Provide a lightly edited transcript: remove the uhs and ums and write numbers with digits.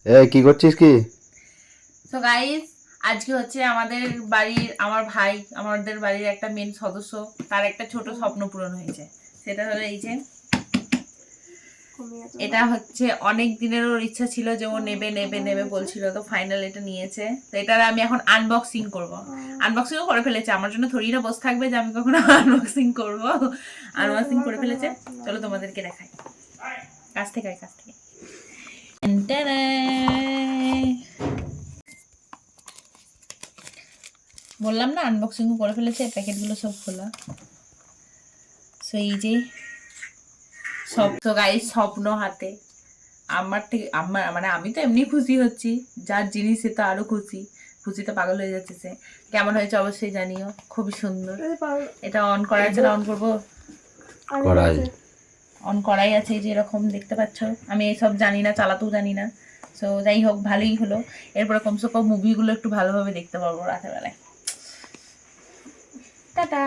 কি করছিস কি? সো গাইস, আজকে হচ্ছে আমাদের বাড়ির আমাদের বাড়ির একটা মেন সদস্য, তার একটা ছোট স্বপ্ন পূরণ হয়েছে। সেটা হলো এই যে এটা হচ্ছে অনেক দিনের ওর ইচ্ছা ছিল যে ও নেবে নেবে নেবে বলছিল, তো ফাইনাল এটা নিয়েছে। তো এটার আমি এখন আনবক্সিং করব। আনবক্সিংও করে ফেলেছে, আমার জন্য থোড়ি না বসে থাকবে যে আমি কখনো আনবক্সিং করব। আনবক্সিং করে ফেলেছে, চলো তোমাদেরকে দেখাই। কাছ থেকে কাছ থেকে বললাম না আনবক্সিং করে ফেলেছে, প্যাকেটগুলো সব খোলা। সো এই যে সব তো গাইস স্বপ্ন হাতে। আমার মানে আমি তো এমনি খুশি হচ্ছি, যার জিনিস সে তো আরো খুশি। খুশিতে পাগল হয়ে যাচ্ছে সে। কেমন হয়েছে অবশ্যই জানিও, খুবই সুন্দর। এটা অন করা আছে না? অন করবো। করাই। অন করাই আছে, এই যে এরকম দেখতে পাচ্ছ। আমি এসব জানি না, চালাতেও জানি না। সো যাই হোক, ভালোই হলো। এরপরে কমসে কম মুভিগুলো একটু ভালোভাবে দেখতে পারবো রাতের বেলায়। টাটা।